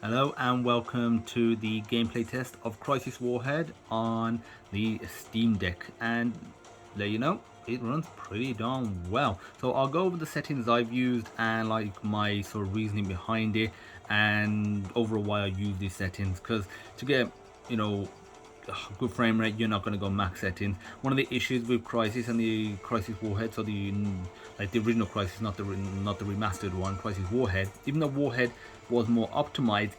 Hello and welcome to the gameplay test of Crysis Warhead on the Steam Deck, and let you know it runs pretty darn well. So I'll go over the settings I've used and like my sort of reasoning behind it and overall why I use these settings, because to get good frame rate, you're not going to go max settings. One of the issues with Crysis and the Crysis Warhead, so the original Crysis, not the remastered one, Crysis Warhead. Even though Warhead was more optimized,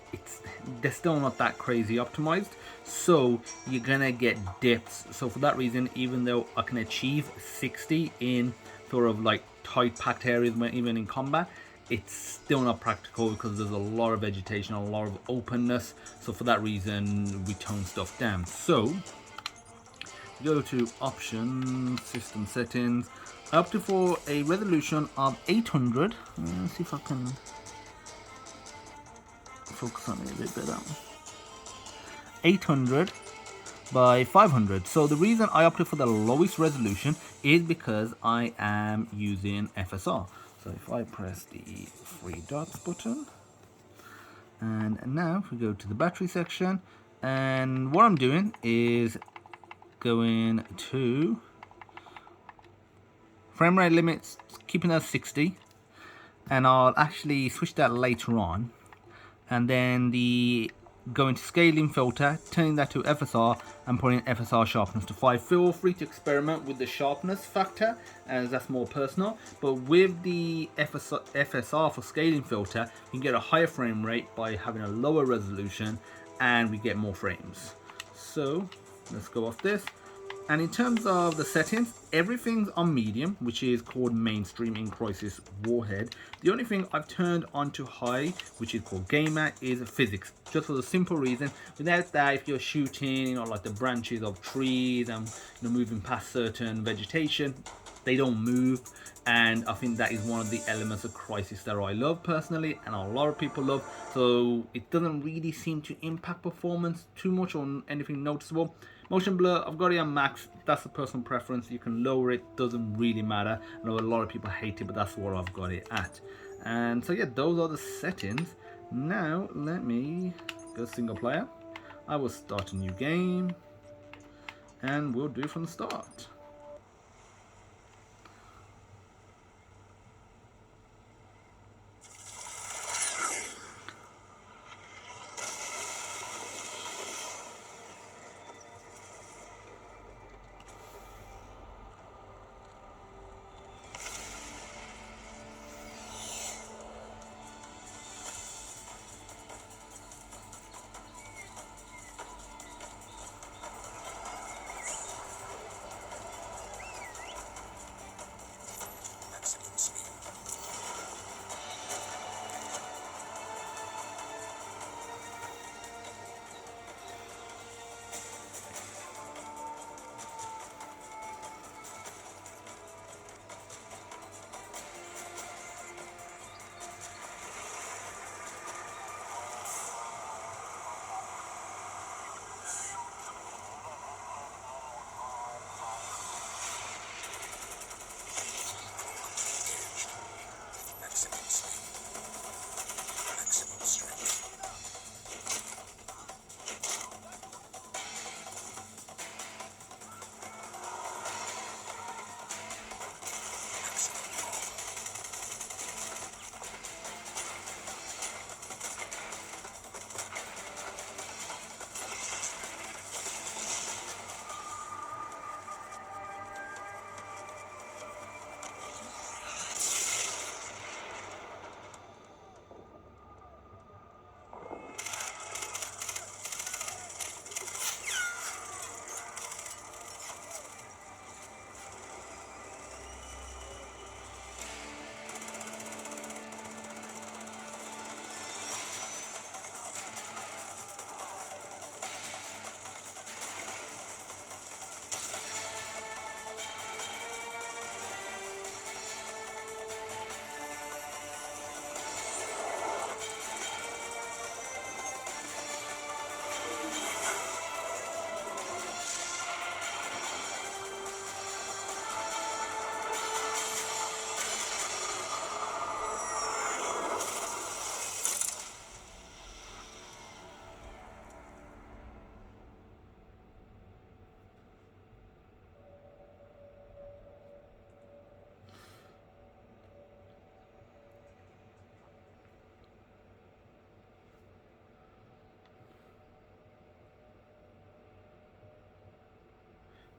they're still not that crazy optimized. So you're gonna get dips. So for that reason, even though I can achieve 60 in sort of like tight packed areas, when even in combat, it's still not practical because there's a lot of vegetation, a lot of openness. So for that reason, we tone stuff down. So go to options, system settings. I opted for a resolution of 800. Let's see if I can focus on it a bit better. 800 by 500. So the reason I opted for the lowest resolution is because I am using FSR. So if I press the three dots button, and now we go to the battery section, and what I'm doing is going to frame rate limits, keeping that 60, and I'll actually switch that later on. And then going to scaling filter, turning that to FSR and putting FSR sharpness to 5. Feel free to experiment with the sharpness factor as that's more personal, but with the FSR for scaling filter, you can get a higher frame rate by having a lower resolution and we get more frames. So let's go off this. And in terms of the settings, everything's on medium, which is called mainstream in Crysis Warhead. The only thing I've turned on to high, which is called gamer, is physics. Just for the simple reason, without that, if you're shooting, like the branches of trees and moving past certain vegetation, they don't move. And I think that is one of the elements of Crysis that I love personally, and a lot of people love. So it doesn't really seem to impact performance too much or anything noticeable. Motion blur, I've got it on max. That's a personal preference. You can lower it, doesn't really matter. I know a lot of people hate it, but that's where I've got it at. And so yeah, those are the settings. Now let me go single player. I will start a new game, and we'll do it from the start.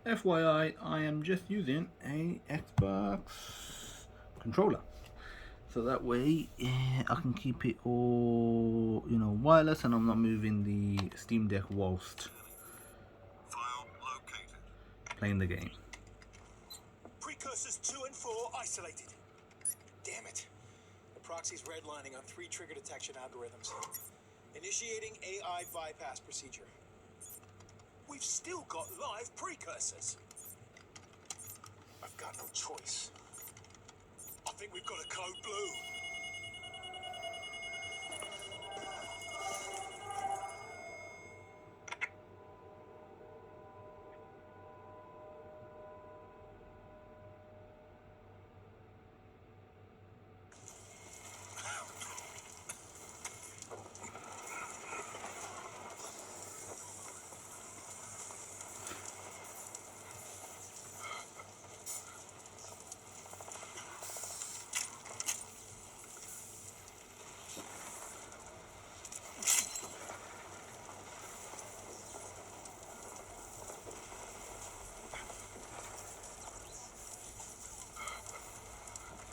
FYI, I am just using a Xbox controller, so that way I can keep it all, wireless, and I'm not moving the Steam Deck whilst playing the game. Precursors 2 and 4 isolated. Damn it. The proxy's redlining on 3 trigger detection algorithms. Initiating AI bypass procedure. We've still got live precursors. I've got no choice. I think we've got a code blue.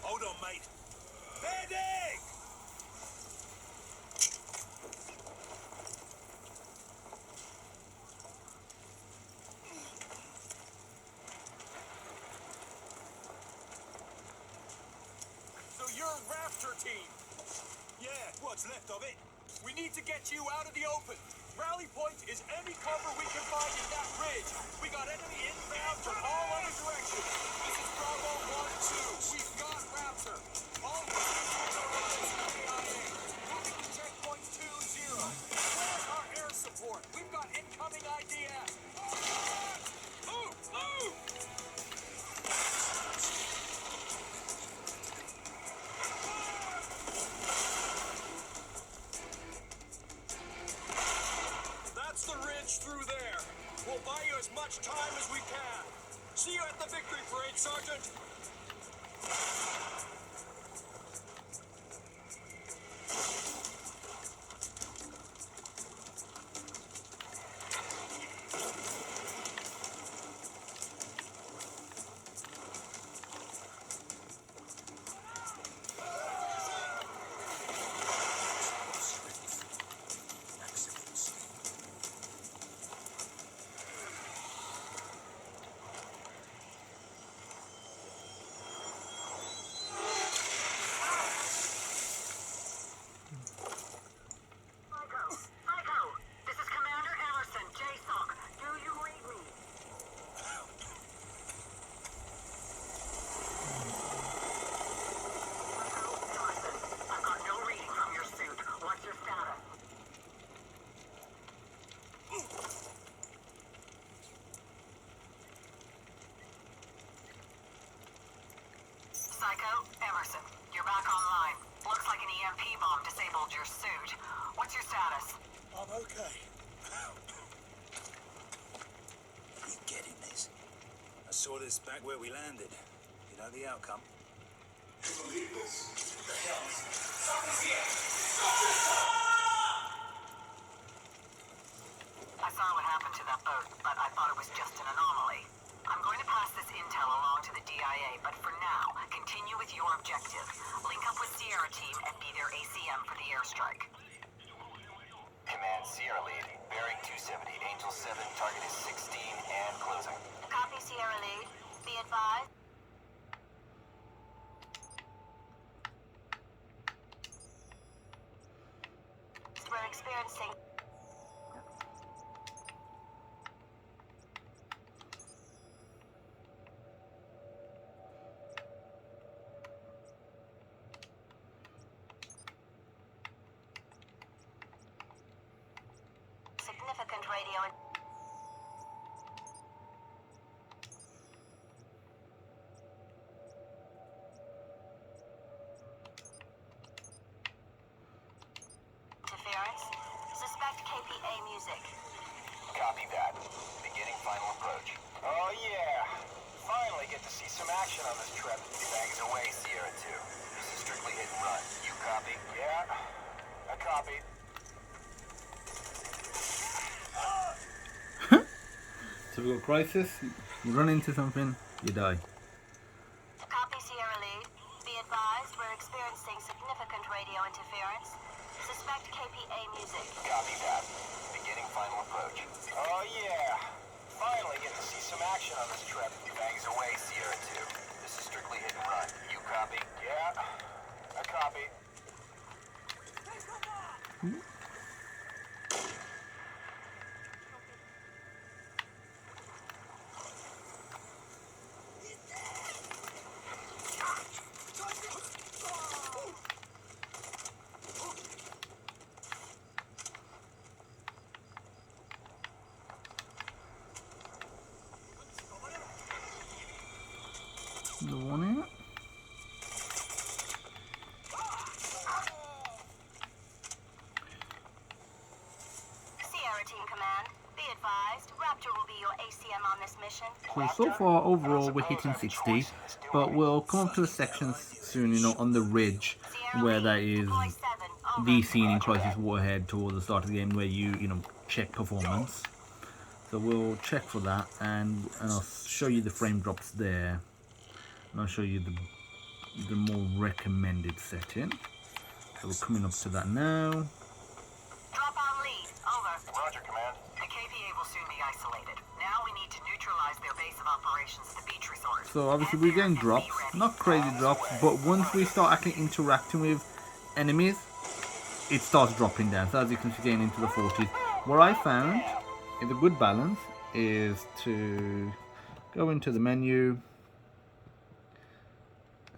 Hold on, mate. Medic! So you're Raptor team? Yeah, what's left of it? We need to get you out of the open. Rally point is any cover we can find in that ridge. We got enemy inbound from all other directions. This is Bravo 1-2. We've got Raptor. All positions are on CIA. Moving to checkpoint 2-0. Where's our air support? We've got incoming IDF. Move! Move! That's the ridge through there. We'll buy you as much time as we can. See you at the victory parade, Sergeant. Emerson, you're back online. Looks like an EMP bomb disabled your suit. What's your status? I'm okay. Are you getting this? I saw this back where we landed. You know the outcome. Believe this. What the hell? Something's here! I saw what happened to that boat, but I thought it was just an anomaly. I'm going to pass this intel along to the DIA, but for now, continue with your objective. Link up with Sierra team and be their ACM for the airstrike. Command Sierra Lead, bearing 270, Angel 7, target is 16 and closing. Copy, Sierra Lead. Be advised. We're experiencing significant radio interference. Suspect KPA music. Copy that. Beginning final approach. Oh yeah! Finally get to see some action on this trip. Bangs away, Sierra 2. This is strictly hit and run. You copy? Yeah, I copy. So we got Crysis, you run into something, you die. Copy Sierra Lead. Be advised, we're experiencing significant radio interference. Suspect KPA music. Copy that. Beginning final approach. Oh yeah! Finally get to see some action on this trip. Bangs away, Sierra 2. This is strictly hit and run. You copy? Yeah. I copy. The one in it. Sierra Team Command, be advised, Raptor will be your ACM on this mission. So far overall we're hitting 60, but we'll come up to the sections soon, you know, on the ridge where that is the scene in Crysis Warhead towards the start of the game where you know, check performance. So we'll check for that, and I'll show you the frame drops there. And I'll show you the more recommended setting. So we're coming up to that now. Drop on lead, over. Roger, Command. The KPA will soon be isolated. Now we need to neutralize their base of operations, the beach resort. So obviously we're getting drops, not crazy drops, but once we start actually interacting with enemies, it starts dropping down. So as you can see, getting into the 40s. What I found is a good balance is to go into the menu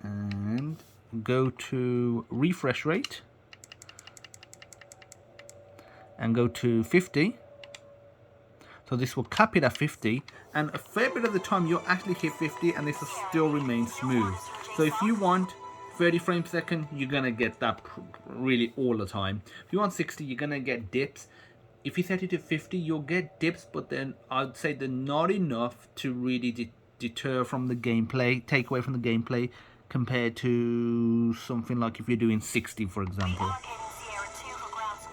and go to refresh rate and go to 50. So this will cap it at 50, and a fair bit of the time you'll actually hit 50 and this will still remain smooth. So if you want 30 frames per second, you're gonna get that really all the time. If you want 60, you're gonna get dips. If you set it to 50, you'll get dips, but then I'd say they're not enough to really deter from the gameplay, take away from the gameplay, compared to something like if you're doing 60, for example.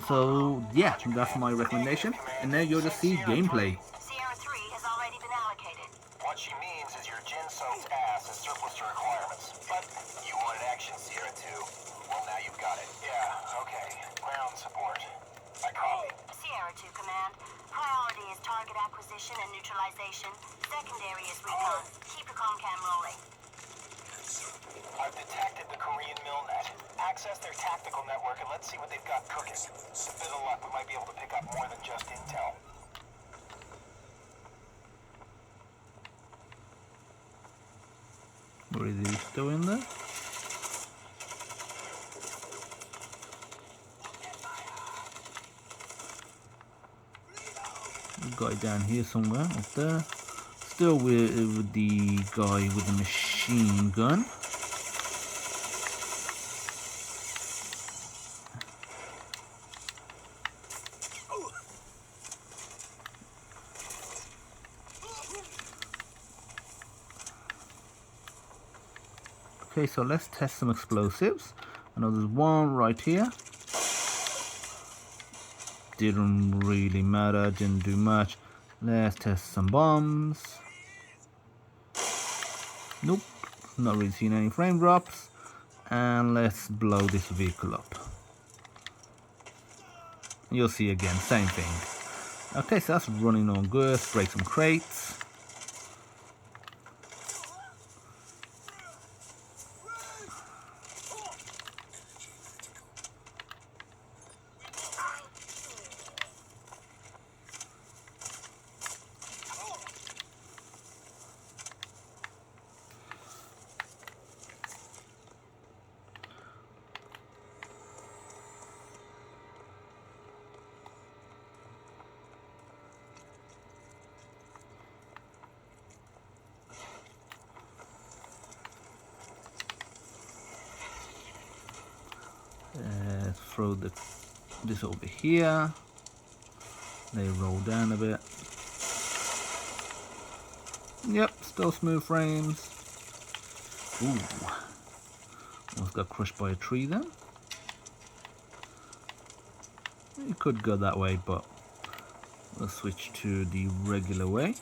So yeah, that's my recommendation, and now you'll just see gameplay. Sierra 3 has already been allocated. What she means is your gin-soaked ass is surplus to requirements. But you wanted action, Sierra 2. Well, now you've got it. Yeah, okay. Ground support. I copy. Sierra 2 Command, priority is target acquisition and neutralization. Secondary is recon. Keep your comcam rolling. I've detected the Korean Milnet. Access their tactical network and let's see what they've got cooking. With a bit of luck, we might be able to pick up more than just intel. Where is he still in there? Guy down here somewhere, up there. Still with the guy with the machine gun. Okay, so let's test some explosives. I know there's one right here. Didn't really matter, didn't do much. Let's test some bombs. Nope, not really seeing any frame drops. And let's blow this vehicle up. You'll see again, same thing. Okay, so that's running on good. Let's break some crates. Throw this over here. They roll down a bit. Yep, still smooth frames. Ooh, almost got crushed by a tree then. You could go that way, but we'll switch to the regular way.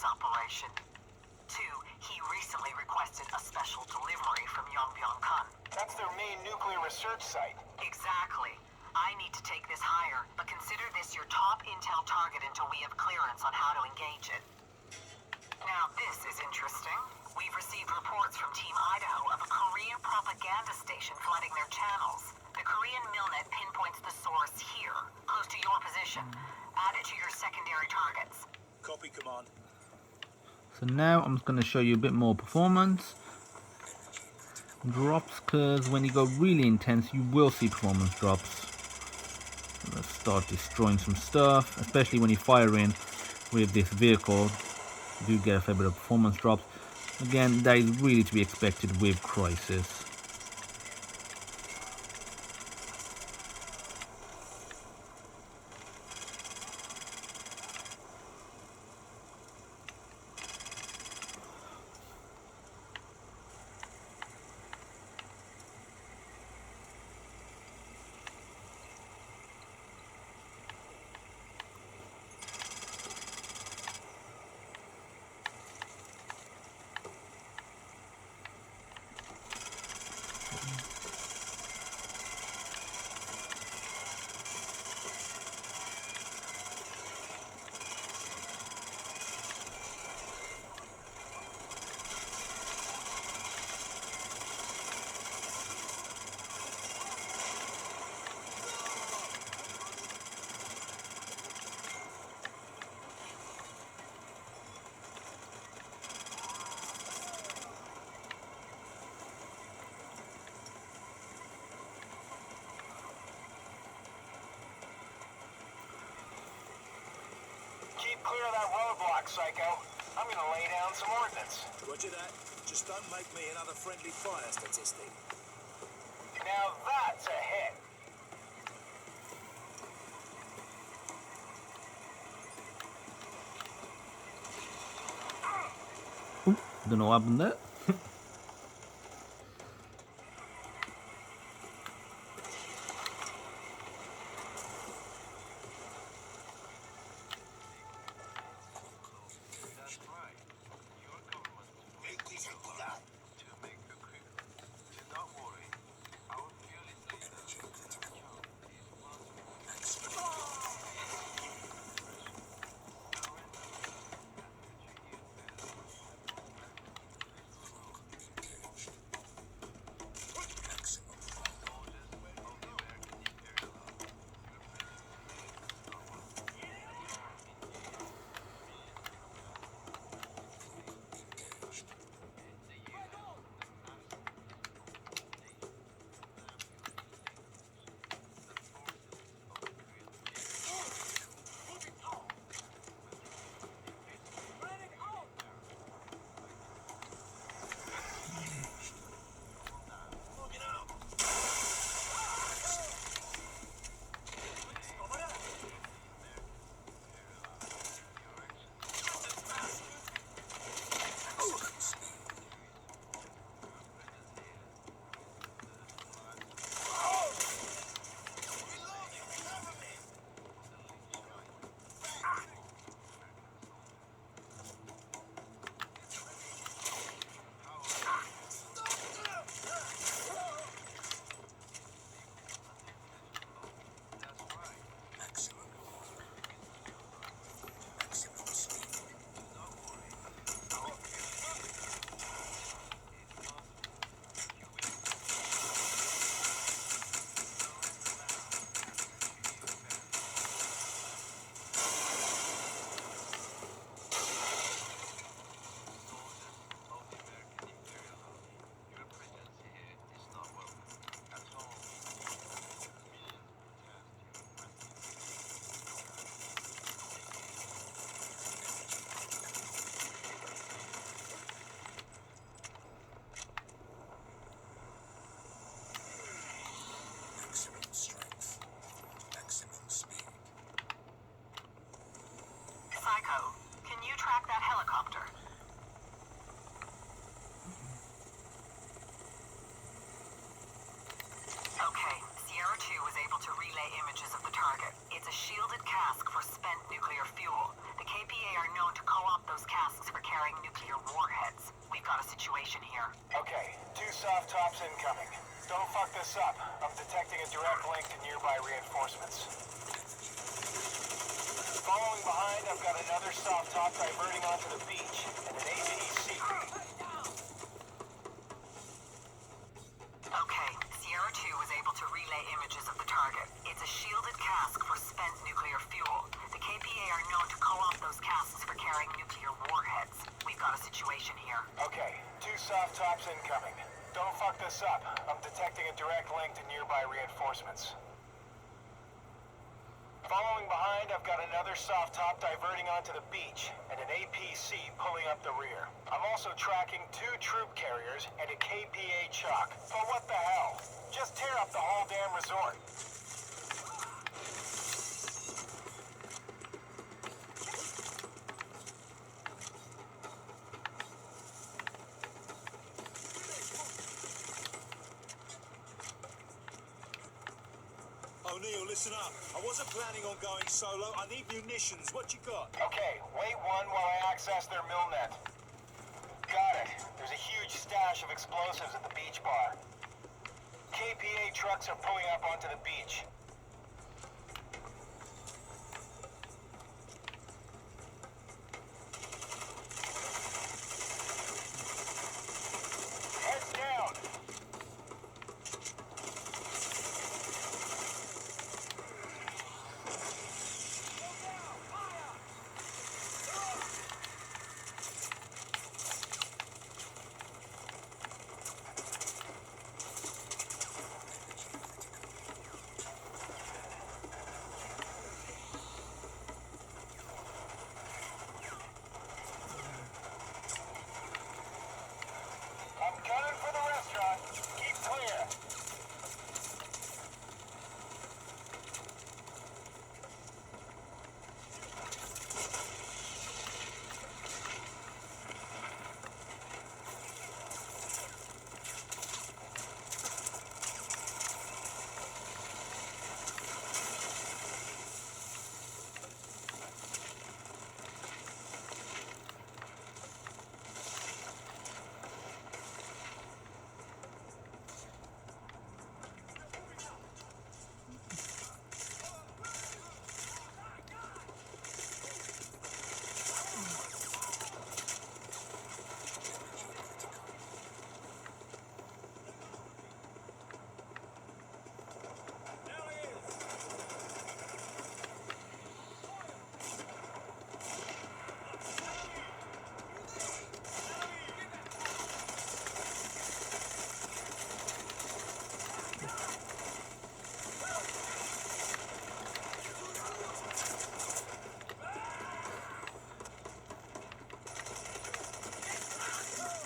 operation. 2, he recently requested a special delivery from Yongbyon-kun. That's their main nuclear research site. Exactly. I need to take this higher, but consider this your top intel target until we have clearance on how to engage it. Now, this is interesting. We've received reports from Team Idaho of a Korean propaganda station flooding their channels. The Korean Milnet pinpoints the source here, close to your position. Add it to your secondary targets. Copy, Command. So now I'm going to show you a bit more performance drops, because when you go really intense you will see performance drops. Let's start destroying some stuff, especially when you fire in with this vehicle. You do get a fair bit of performance drops. Again, that is really to be expected with Crysis. Keep clear of that roadblock, Psycho. I'm gonna lay down some ordnance. Roger that. Just don't make me another friendly fire statistic. Now that's a hit. Don't know what happened there. Images of the target. It's a shielded cask for spent nuclear fuel. The KPA are known to co-opt those casks for carrying nuclear warheads. We've got a situation here. Okay, 2 soft tops incoming. Don't fuck this up. I'm detecting a direct link to nearby reinforcements. Following behind, I've got another soft top diverting onto the beach and an APC. Okay, Sierra 2 was able to relay images of the target. It's a shielded cask for spent nuclear fuel. The KPA are known to co-opt those casks for carrying nuclear warheads. We've got a situation here. Okay, 2 soft tops incoming. Don't fuck this up. I'm detecting a direct link to nearby reinforcements. Following behind, I've got another soft top diverting onto the beach and an APC pulling up the rear. I'm also tracking 2 troop carriers and a KPA chalk. But what the hell? Just tear up the whole damn resort. O'Neill, listen up. I wasn't planning on going solo. I need munitions. What you got? Okay, wait 1 while I access their mill net. Got it. There's a huge stash of explosives at the beach bar. KPA trucks are pulling up onto the beach. Heads down. I'm gunning for the restaurant. Keep clear.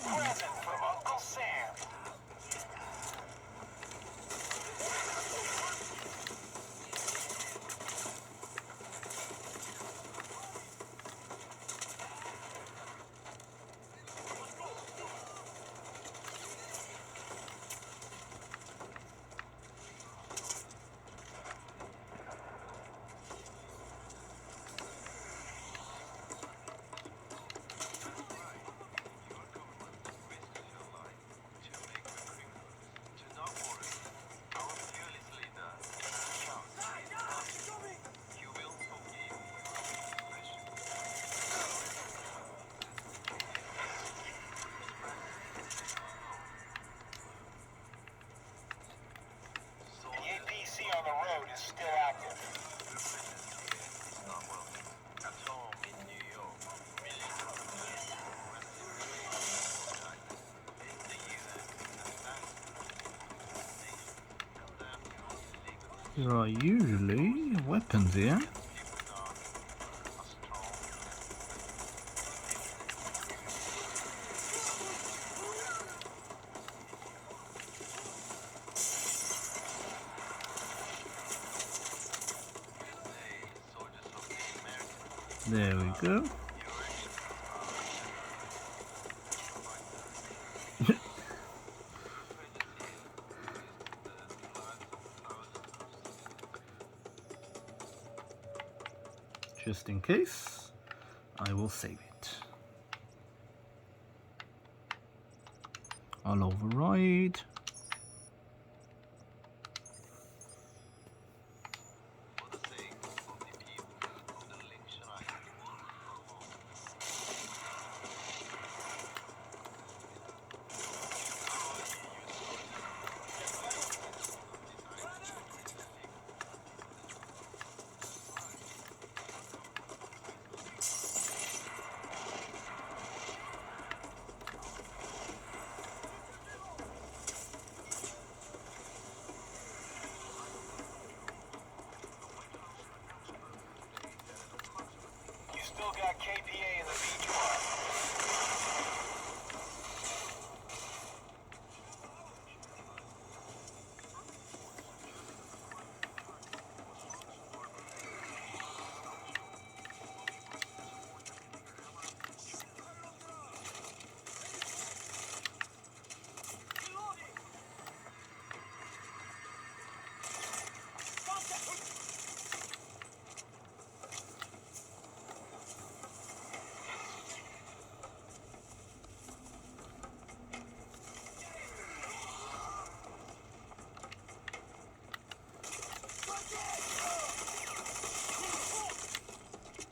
Present from Uncle Sam. The APC on the road is still active. There are usually weapons here. There we go. Just in case. I will save it. I'll override. You still got KPA in the beach bar.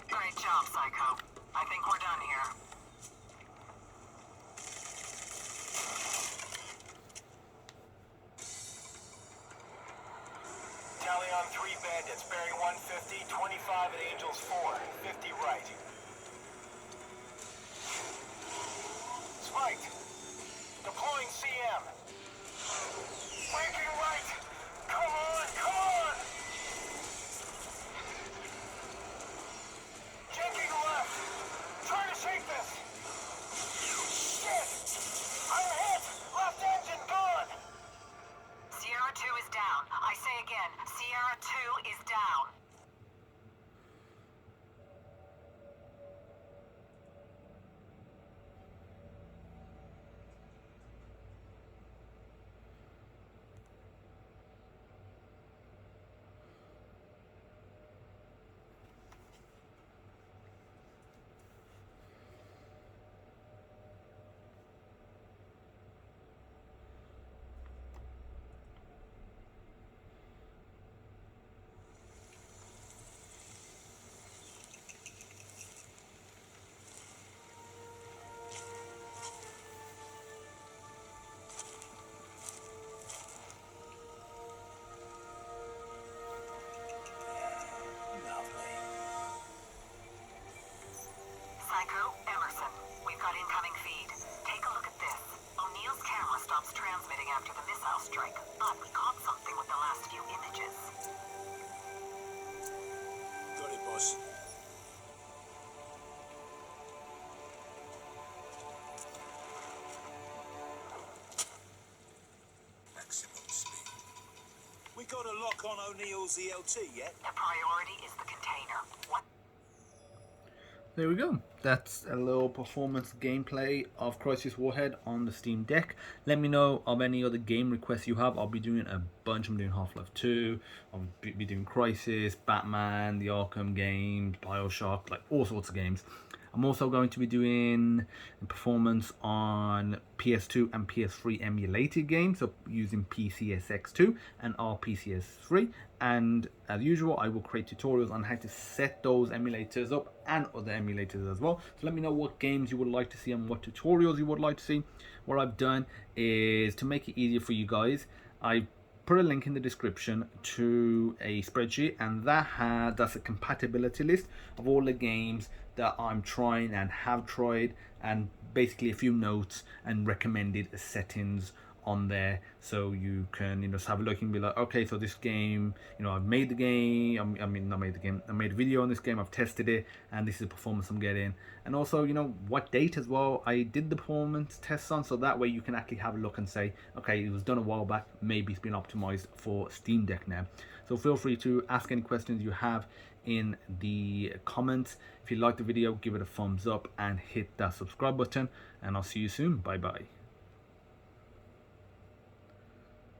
Great job, Psycho. I think we're done here. Tally on 3 bandits, bearing 150, 25 at Angels 4, 50 right. Spiked. Deploying CM. Flanking right. Come on, come on! Janking left. Trying to shake this. Shit! I'm hit! Left engine gone! Sierra 2 is down. I say again, Sierra 2 is down. Psycho, Emerson, we've got incoming feed. Take a look at this. O'Neill's camera stops transmitting after the missile strike, but we caught something with the last few images. Got it, boss. Maximum speed. We got a lock on O'Neill's ELT yet? The priority is the container. What? There we go. That's a little performance gameplay of Crysis Warhead on the Steam Deck. Let me know of any other game requests you have. I'll be doing a bunch. I'm doing Half-Life 2. I'll be doing Crysis, Batman, the Arkham games, Bioshock, like all sorts of games. I'm also going to be doing performance on PS2 and PS3 emulated games, so using PCSX2 and RPCS3. And as usual, I will create tutorials on how to set those emulators up and other emulators as well. So let me know what games you would like to see and what tutorials you would like to see. What I've done is, to make it easier for you guys, I put a link in the description to a spreadsheet, and that's a compatibility list of all the games that I'm trying and have tried, and basically a few notes and recommended settings on there, so you can, you know, just have a look and be like, okay, so this game, you know, I've made the game, I made a video on this game, I've tested it, and this is the performance I'm getting. And also, you know, what date as well I did the performance tests on, so that way you can actually have a look and say, okay, it was done a while back, maybe it's been optimized for Steam Deck now. So feel free to ask any questions you have in the comments. If you like the video, give it a thumbs up and hit that subscribe button, and I'll see you soon. Bye bye.